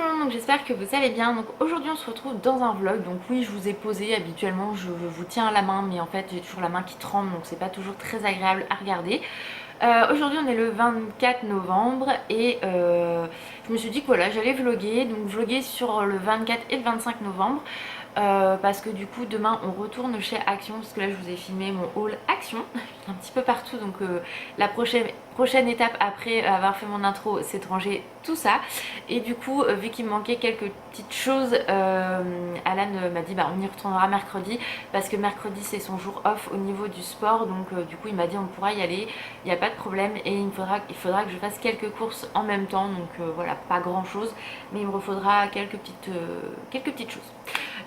le monde, donc j'espère que vous allez bien. Donc aujourd'hui on se retrouve dans un vlog. Donc oui, je vous ai posé, habituellement je vous tiens à la main, mais en fait j'ai toujours la main qui tremble, donc c'est pas toujours très agréable à regarder. Aujourd'hui on est le 24 novembre et je me suis dit que voilà, j'allais vlogger, donc vlogger sur le 24 et le 25 novembre. Parce que du coup demain on retourne chez Action, parce que là je vous ai filmé mon haul Action un petit peu partout, donc la prochaine étape après avoir fait mon intro c'est de ranger tout ça. Et du coup vu qu'il me manquait quelques petites choses, Alan m'a dit bah on y retournera mercredi, parce que mercredi c'est son jour off au niveau du sport, donc du coup il m'a dit on pourra y aller, il n'y a pas de problème, et il faudra que je fasse quelques courses en même temps, donc voilà, pas grand chose, mais il me refaudra quelques petites choses.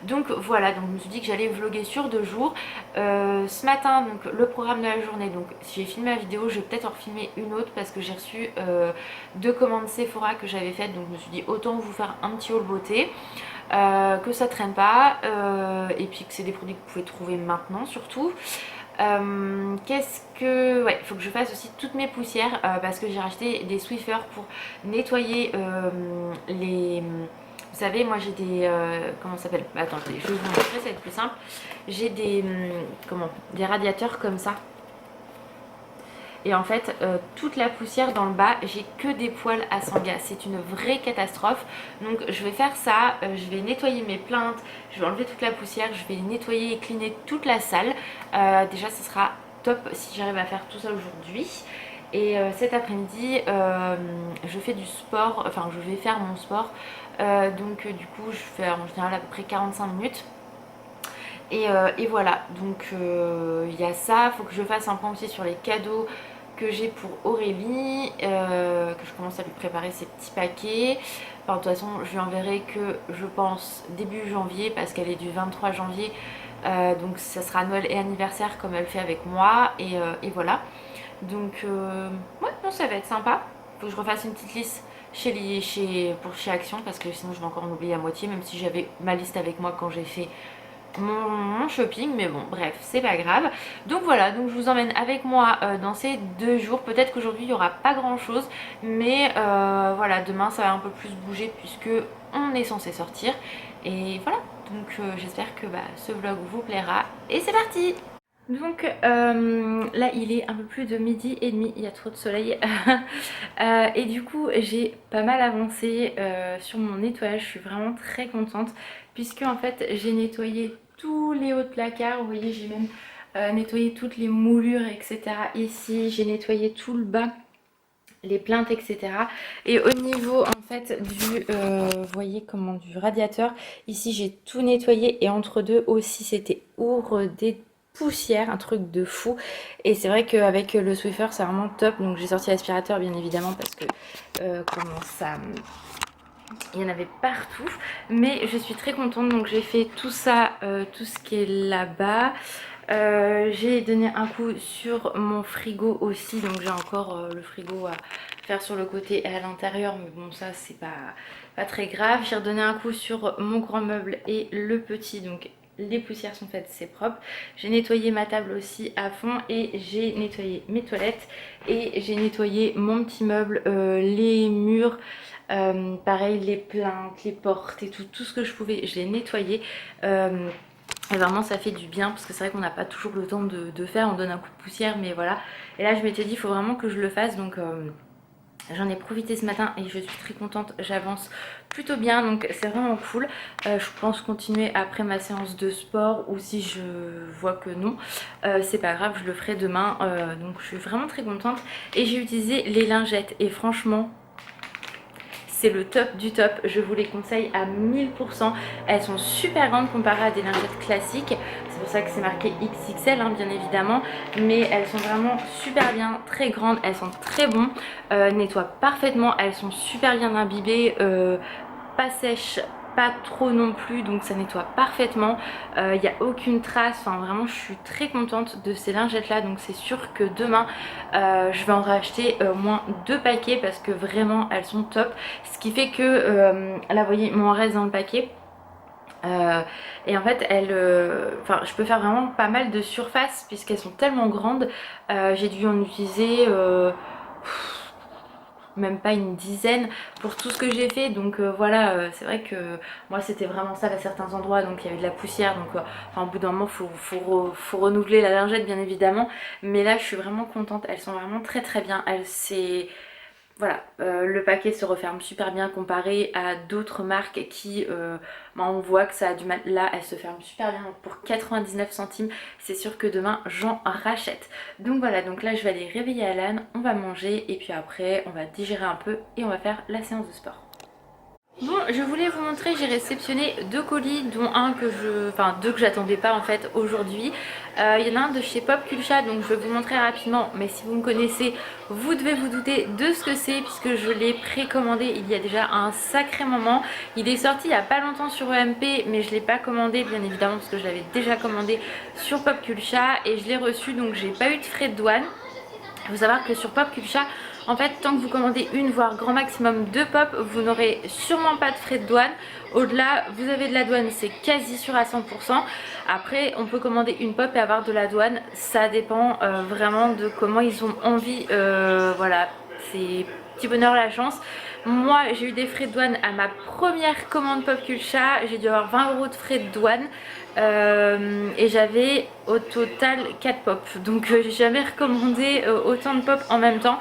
Donc voilà, donc je me suis dit que j'allais vlogger sur 2 jours. Ce matin, donc le programme de la journée, donc si j'ai filmé la vidéo, je vais peut-être en refilmer une autre parce que j'ai reçu 2 commandes Sephora que j'avais faites, donc je me suis dit autant vous faire un petit haul beauté, que ça traîne pas, et puis que c'est des produits que vous pouvez trouver maintenant surtout. Qu'est-ce que... Ouais, il faut que je fasse aussi toutes mes poussières, parce que j'ai racheté des Swiffer pour nettoyer les... Vous savez, moi j'ai des... comment ça s'appelle? Attendez, je vais vous montrer, ça va être plus simple. J'ai des... comment? Des radiateurs comme ça. Et en fait, toute la poussière dans le bas, j'ai que des poils à Sanga. C'est une vraie catastrophe. Donc je vais faire ça, je vais nettoyer mes plinthes, je vais enlever toute la poussière, je vais nettoyer et cleaner toute la salle. Déjà, ce sera top si j'arrive à faire tout ça aujourd'hui. Et cet après-midi, je fais du sport, enfin je vais faire mon sport. Donc du coup, je fais en général à peu près 45 minutes. Et voilà, donc il y a ça. Il faut que je fasse un point aussi sur les cadeaux que j'ai pour Aurélie, que je commence à lui préparer ses petits paquets. Enfin, de toute façon, je lui enverrai que je pense début janvier, parce qu'elle est du 23 janvier. Donc ça sera Noël et anniversaire comme elle fait avec moi. Et voilà. Donc ouais, non, ça va être sympa. Faut que je refasse une petite liste pour chez Action, parce que sinon je vais encore en oublier à moitié, même si j'avais ma liste avec moi quand j'ai fait mon shopping, mais bon bref, c'est pas grave. Donc voilà, donc je vous emmène avec moi dans ces 2 jours. Peut-être qu'aujourd'hui il n'y aura pas grand chose, mais voilà, demain ça va un peu plus bouger puisque on est censé sortir. Et voilà, donc j'espère que ce vlog vous plaira, et c'est parti. Donc là il est un peu plus de 12h30, il y a trop de soleil. Et du coup j'ai pas mal avancé sur mon nettoyage, je suis vraiment très contente, puisque en fait j'ai nettoyé tous les hauts de placard. Vous voyez, j'ai même nettoyé toutes les moulures, etc. Ici j'ai nettoyé tout le bas, les plaintes, etc. Et au niveau en fait du vous voyez comment, du radiateur, ici j'ai tout nettoyé, et entre deux aussi c'était des poussières, un truc de fou. Et c'est vrai qu'avec le Swiffer c'est vraiment top. Donc j'ai sorti l'aspirateur bien évidemment, parce que comment ça, il y en avait partout, mais je suis très contente. Donc j'ai fait tout ça, tout ce qui est là-bas. J'ai donné un coup sur mon frigo aussi, donc j'ai encore le frigo à faire sur le côté et à l'intérieur, mais bon, ça c'est pas très grave. J'ai redonné un coup sur mon grand meuble et le petit, donc les poussières sont faites, c'est propre. J'ai nettoyé ma table aussi à fond, et j'ai nettoyé mes toilettes, et j'ai nettoyé mon petit meuble, les murs, pareil les plaintes, les portes et tout ce que je pouvais, je l'ai nettoyé. Et vraiment ça fait du bien, parce que c'est vrai qu'on n'a pas toujours le temps de faire, on donne un coup de poussière, mais voilà. Et là je m'étais dit il faut vraiment que je le fasse, donc j'en ai profité ce matin et je suis très contente, j'avance plutôt bien, donc c'est vraiment cool. Je pense continuer après ma séance de sport, ou si je vois que non, c'est pas grave, je le ferai demain. Donc je suis vraiment très contente. Et j'ai utilisé les lingettes, et franchement c'est le top du top, je vous les conseille à 1000%. Elles sont super grandes comparées à des lingettes classiques, c'est pour ça que c'est marqué XXL hein, bien évidemment, mais elles sont vraiment super bien, très grandes, elles sont très bonnes, nettoient parfaitement, elles sont super bien imbibées, pas sèches, pas trop non plus, donc ça nettoie parfaitement. Il n'y a aucune trace, enfin vraiment je suis très contente de ces lingettes là. Donc c'est sûr que demain je vais en racheter au moins 2 paquets, parce que vraiment elles sont top. Ce qui fait que là vous voyez, mon reste dans le paquet. Et en fait enfin je peux faire vraiment pas mal de surface, puisqu'elles sont tellement grandes. J'ai dû en utiliser même pas une dizaine pour tout ce que j'ai fait. Donc voilà, c'est vrai que moi c'était vraiment sale à certains endroits, donc il y avait de la poussière, donc enfin, au bout d'un moment faut renouveler la lingette bien évidemment. Mais là je suis vraiment contente, elles sont vraiment très très bien. Voilà, le paquet se referme super bien comparé à d'autres marques qui, on voit que ça a du mal. Là, elle se ferme super bien. Donc pour 99 centimes, c'est sûr que demain, j'en rachète. Donc voilà, donc là, je vais aller réveiller Alan, on va manger et puis après, on va digérer un peu et on va faire la séance de sport. Bon, je voulais vous montrer, j'ai réceptionné 2 colis, dont deux que j'attendais pas en fait aujourd'hui. Il y en a un de chez Pop Culcha, donc je vais vous montrer rapidement, mais si vous me connaissez, vous devez vous douter de ce que c'est puisque je l'ai précommandé il y a déjà un sacré moment. Il est sorti il y a pas longtemps sur EMP, mais je l'ai pas commandé bien évidemment parce que je l'avais déjà commandé sur Pop Culcha et je l'ai reçu, donc j'ai pas eu de frais de douane. Il faut savoir que sur Pop Culcha, en fait, tant que vous commandez une, voire grand maximum 2 pop, vous n'aurez sûrement pas de frais de douane. Au-delà, vous avez de la douane, c'est quasi sûr à 100%. Après, on peut commander une pop et avoir de la douane. Ça dépend vraiment de comment ils ont envie. Voilà, c'est petit bonheur la chance. Moi, j'ai eu des frais de douane à ma première commande Pop Culcha. J'ai dû avoir 20 € de frais de douane. Et j'avais au total 4 pop, donc j'ai jamais recommandé autant de pop en même temps.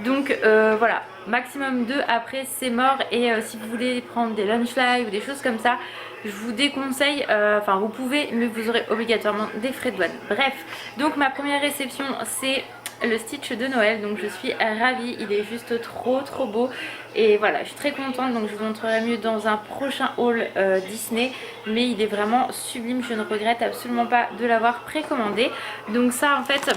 Donc voilà, maximum 2, après c'est mort. Et si vous voulez prendre des lunch fly ou des choses comme ça, je vous déconseille, enfin vous pouvez, mais vous aurez obligatoirement des frais de douane. Bref, donc ma première réception c'est le Stitch de Noël, donc je suis ravie, il est juste trop beau et voilà, je suis très contente. Donc je vous montrerai mieux dans un prochain haul Disney, mais il est vraiment sublime, je ne regrette absolument pas de l'avoir précommandé. Donc ça en fait,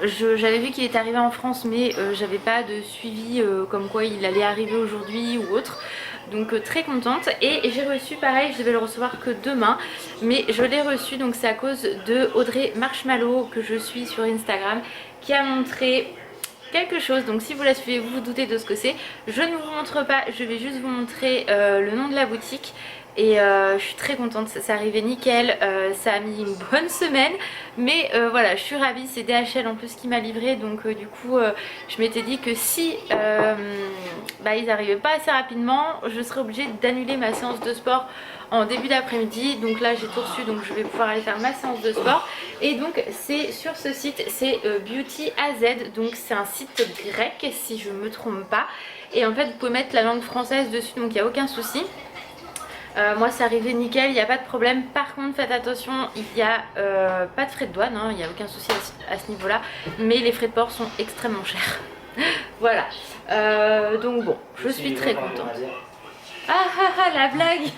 j'avais vu qu'il était arrivé en France, mais j'avais pas de suivi comme quoi il allait arriver aujourd'hui ou autre. Donc très contente. Et j'ai reçu pareil, je devais le recevoir que demain, mais je l'ai reçu, donc c'est à cause de Audrey Marshmallow que je suis sur Instagram, qui a montré quelque chose. Donc si vous la suivez, vous vous doutez de ce que c'est. Je ne vous montre pas, je vais juste vous montrer le nom de la boutique. Et je suis très contente, ça arrivait nickel, ça a mis une bonne semaine, mais voilà, je suis ravie. C'est DHL en plus qui m'a livré, donc du coup je m'étais dit que si ils n'arrivaient pas assez rapidement, je serais obligée d'annuler ma séance de sport en début d'après-midi. Donc là j'ai tout reçu, donc je vais pouvoir aller faire ma séance de sport. Et donc c'est sur ce site, c'est Beauty AZ, donc c'est un site grec si je me trompe pas. Et en fait vous pouvez mettre la langue française dessus, donc il n'y a aucun souci. Moi c'est arrivé nickel, il n'y a pas de problème. Par contre faites attention, il n'y a pas de frais de douane, hein, il n'y a aucun souci à ce niveau là, mais les frais de port sont extrêmement chers. Voilà, donc bon, je suis très contente. La blague.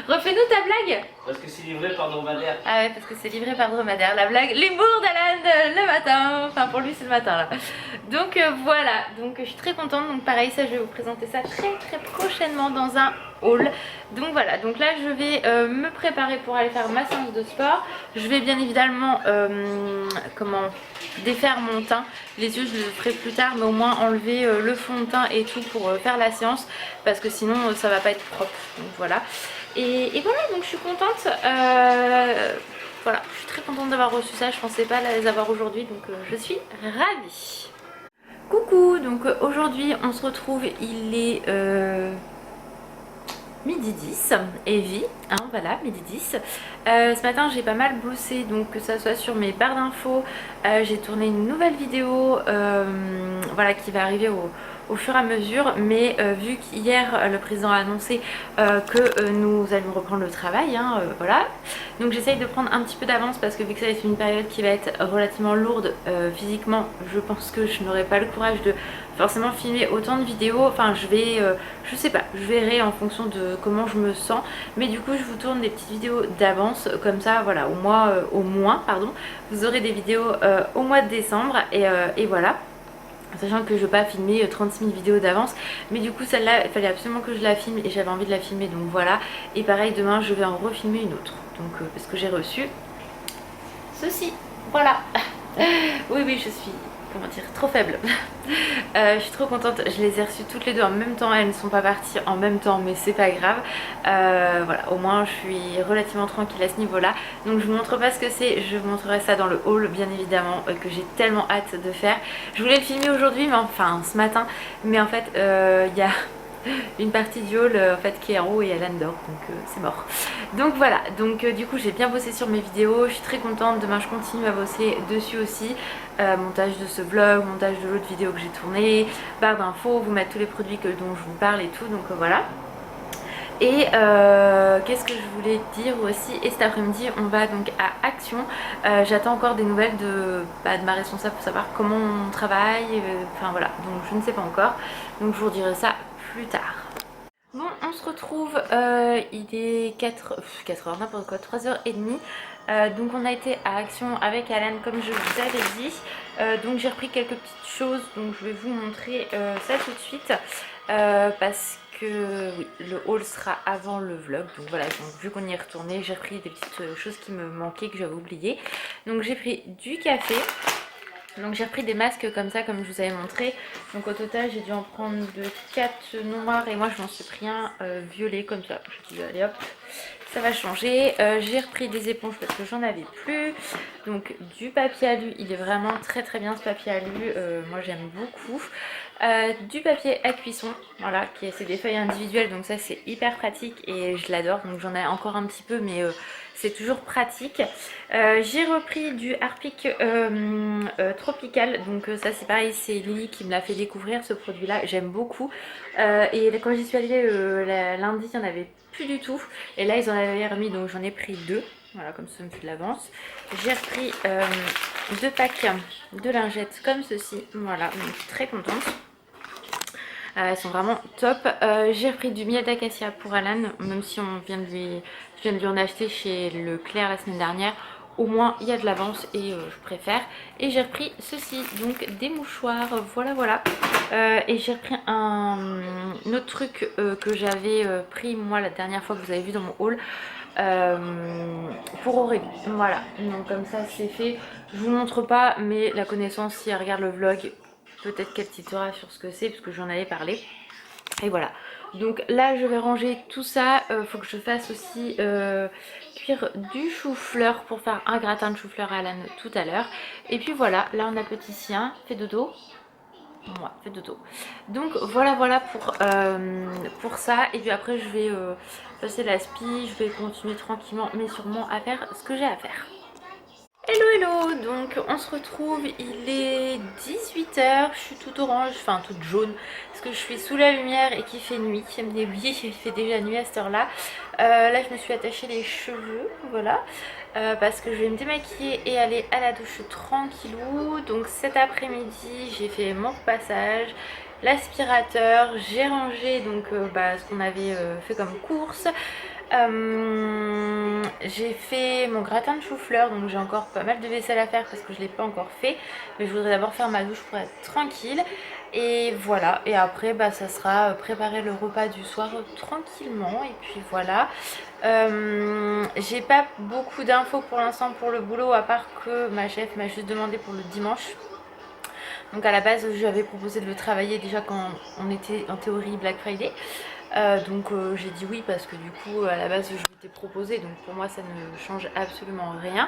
Refais-nous ta blague. Parce que c'est livré par dromadaire. Ah ouais, parce que c'est livré par dromadaire, la blague, l'humour d'Alan le matin, enfin pour lui c'est le matin là. Donc voilà, donc je suis très contente. Donc pareil, ça je vais vous présenter ça très prochainement dans un haul. Donc voilà, donc là je vais me préparer pour aller faire ma séance de sport. Je vais bien évidemment défaire mon teint. Les yeux je le ferai plus tard, mais au moins enlever le fond de teint et tout pour faire la séance, parce que sinon ça va pas être propre. Donc voilà. Et voilà, donc je suis contente. Voilà, je suis très contente d'avoir reçu ça. Je pensais pas les avoir aujourd'hui, donc je suis ravie. Coucou, donc aujourd'hui on se retrouve, il est midi 10, Evie, hein, voilà, midi 10. Ce matin j'ai pas mal bossé, donc que ça soit sur mes barres d'infos, j'ai tourné une nouvelle vidéo voilà, qui va arriver au fur et à mesure, mais vu qu'hier le président a annoncé que nous allions reprendre le travail, hein, voilà, donc j'essaye de prendre un petit peu d'avance parce que vu que ça va être une période qui va être relativement lourde physiquement, je pense que je n'aurai pas le courage de forcément filmer autant de vidéos. Enfin je sais pas, je verrai en fonction de comment je me sens, mais du coup je vous tourne des petites vidéos d'avance, comme ça voilà, au moins vous aurez des vidéos au mois de décembre et voilà. Sachant que je ne veux pas filmer 36 000 vidéos d'avance, mais du coup celle-là il fallait absolument que je la filme et j'avais envie de la filmer, donc voilà. Et pareil, demain je vais en refilmer une autre, donc parce que j'ai reçu ceci, voilà. Oui je suis comment dire, trop faible. Je suis trop contente, je les ai reçues toutes les deux en même temps, elles ne sont pas parties en même temps mais c'est pas grave. Voilà, au moins je suis relativement tranquille à ce niveau là. Donc je vous montre pas ce que c'est, je vous montrerai ça dans le haul bien évidemment, que j'ai tellement hâte de faire. Je voulais le filmer aujourd'hui, mais enfin ce matin, mais en fait il y a une partie du haul en fait qui est en haut et elle dort, donc c'est mort. Donc voilà, donc du coup j'ai bien bossé sur mes vidéos, je suis très contente. Demain je continue à bosser dessus aussi, montage de ce vlog, montage de l'autre vidéo que j'ai tournée, barre d'infos, vous mettre tous les produits dont je vous parle et tout, donc voilà. Et qu'est-ce que je voulais dire aussi, et cet après-midi on va donc à Action. J'attends encore des nouvelles de ma responsable pour savoir comment on travaille, enfin voilà, donc je ne sais pas encore, donc je vous dirai ça plus tard. Bon, on se retrouve, il est 4h, n'importe quoi, 3h30. Donc on a été à Action avec Alan comme je vous avais dit. Donc j'ai repris quelques petites choses, donc je vais vous montrer ça tout de suite. Parce que oui, le haul sera avant le vlog. Donc voilà, donc, vu qu'on y est retourné, j'ai repris des petites choses qui me manquaient, que j'avais oubliées. Donc j'ai pris du café. Donc j'ai repris des masques comme ça, comme je vous avais montré. Donc au total j'ai dû en prendre de 4 noirs et moi je m'en suis pris un violet comme ça. Je dis allez hop, ça va changer. J'ai repris des éponges parce que j'en avais plus. Donc du papier alu, il est vraiment très très bien ce papier alu, moi j'aime beaucoup. Du papier à cuisson, voilà, c'est des feuilles individuelles, donc ça c'est hyper pratique et je l'adore. Donc j'en ai encore un petit peu, mais c'est toujours pratique. J'ai repris du Harpic Tropical, donc ça c'est pareil, c'est Lily qui me l'a fait découvrir ce produit là, j'aime beaucoup. Et quand j'y suis allée lundi, il n'y en avait plus du tout, et là ils en avaient remis, donc j'en ai pris 2. Voilà, comme ça me fait de l'avance. J'ai repris 2 packs de lingettes comme ceci, voilà, donc je suis très contente. Elles sont vraiment top. J'ai repris du miel d'acacia pour Alan, même si je viens de lui en acheter chez Leclerc la semaine dernière. Au moins il y a de l'avance et je préfère. Et j'ai repris ceci, donc des mouchoirs, voilà voilà. Et j'ai repris un autre truc que j'avais pris moi la dernière fois que vous avez vu dans mon haul. Pour Aurélie, voilà, donc comme ça c'est fait. Je vous montre pas, mais la connaissance, si elle regarde le vlog, peut-être qu'elle titera sur ce que c'est, parce que j'en avais parlé. Et voilà, donc là je vais ranger tout ça. Faut que je fasse aussi cuire du chou-fleur pour faire un gratin de chou-fleur à Alan tout à l'heure. Et puis voilà, là on a le petit sien, fait dodo. Ouais, fait dodo. Donc voilà voilà pour ça. Et puis après je vais passer la spi, je vais continuer tranquillement mais sûrement à faire ce que j'ai à faire. Hello hello, donc on se retrouve, il est 18h, je suis toute orange, enfin toute jaune, parce que je suis sous la lumière et qu'il fait nuit, mais oui, il fait déjà nuit à cette heure là. Là je me suis attachée les cheveux, voilà, parce que je vais me démaquiller et aller à la douche tranquillou. Donc cet après-midi j'ai fait mon repassage, l'aspirateur, j'ai rangé donc ce qu'on avait fait comme course. J'ai fait mon gratin de chou-fleur, donc j'ai encore pas mal de vaisselle à faire parce que je ne l'ai pas encore fait, mais je voudrais d'abord faire ma douche pour être tranquille. Et voilà, et après ça sera préparer le repas du soir tranquillement. Et puis voilà, j'ai pas beaucoup d'infos pour l'instant pour le boulot, à part que ma chef m'a juste demandé pour le dimanche. Donc à la base je lui avais proposé de le travailler déjà quand on était en théorie Black Friday. Donc j'ai dit oui parce que du coup à la base je m'étais proposé, donc pour moi ça ne change absolument rien.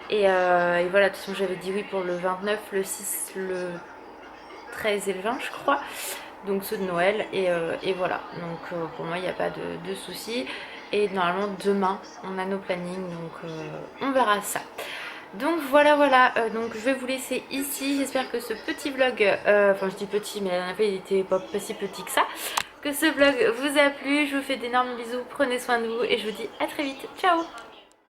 Et voilà, de toute façon j'avais dit oui pour le 29, le 6, le 13 et le 20 je crois. Donc ceux de Noël et voilà. Donc pour moi il n'y a pas de soucis. Et normalement demain on a nos plannings, donc on verra ça. Donc voilà voilà, donc je vais vous laisser ici. J'espère que ce petit vlog, enfin je dis petit mais la dernière fois il était pas si petit que ça, que ce vlog vous a plu. Je vous fais d'énormes bisous, prenez soin de vous et je vous dis à très vite, ciao.